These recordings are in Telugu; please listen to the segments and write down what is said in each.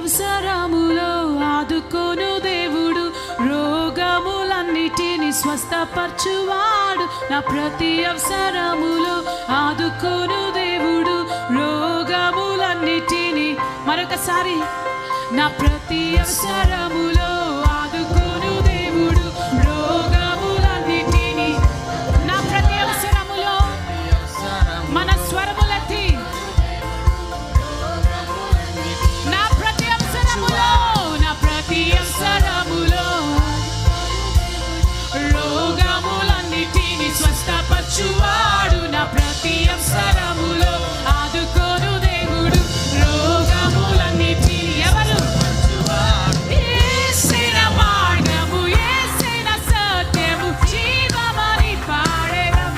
అవసరములో ఆదుకొను దేవుడు, రోగములన్నిటిని స్వస్థపరచువాడు. నా ప్రతి అవసరములో ఆదుకొను దేవుడు, రోగములన్నిటిని. మరొకసారి, నా ప్రతి అవసరములో ఆదుకొను దేవుడు, రోగములన్నిటిని. నా ప్రతి అవసరములో మన స్వరములెత్తి, నా ప్రతి అవసరములో, నా ప్రతి అవసరములో రోగములన్నిటిని స్వస్థపరచువాడు. నా ప్రతి అవసరములో ఆదుకోను దేవుడు, రోగములన్నిటిని. ఎవరు? యేసిన మార్గము, యేసిన సత్యము, జీవమని పాడెదం.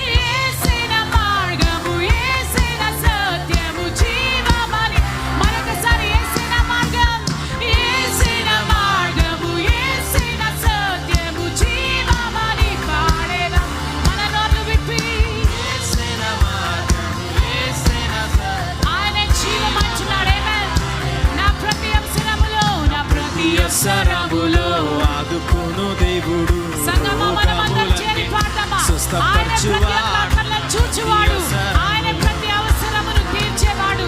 యేసిన మార్గము, యేసిన సత్యము, జీవమని. మరొకసారి, యేసిన మార్గం, యేసిన మార్గము, యేసిన సత్యము, జీవమని పాడెదం. మన నోళ్ళు విప్పి ఆయన జీవమంటున్నాడు. ఆమేన్. నా ప్రతి అవసరములో, నా ప్రతి అవసరములో ఆదుకొను దేవుడు, సంగమా మనమందరం చేరి పాడదామా? ఆయన ప్రతి ఆత్మలను చూచువాడు, ఆయన ప్రతి అవసరమును తీర్చేవాడు,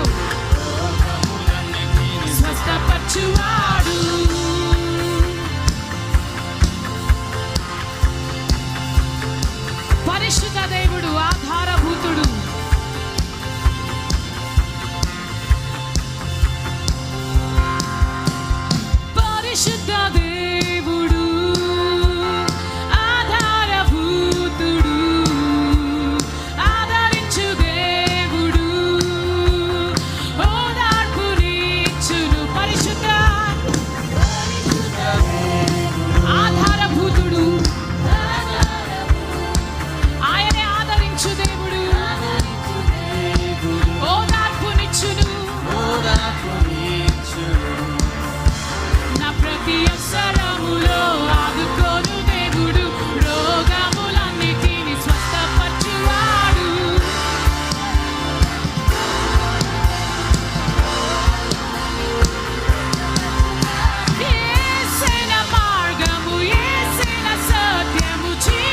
స్వస్థపరచువాడు. పరిశుద్ధ దేవుడు, ఆధారభూతుడు. పరిశుద్ధ దేవుడు, ఆధారభూతుడు, ఆదరించు దేవుడు, ఓదార్పునిచ్చును. పరిశుద్ధ ఆధారభూతుడు, ఆయనే ఆదరించు దేవుడు, ఓదార్పునిచ్చును. నా ప్రతి అవసరం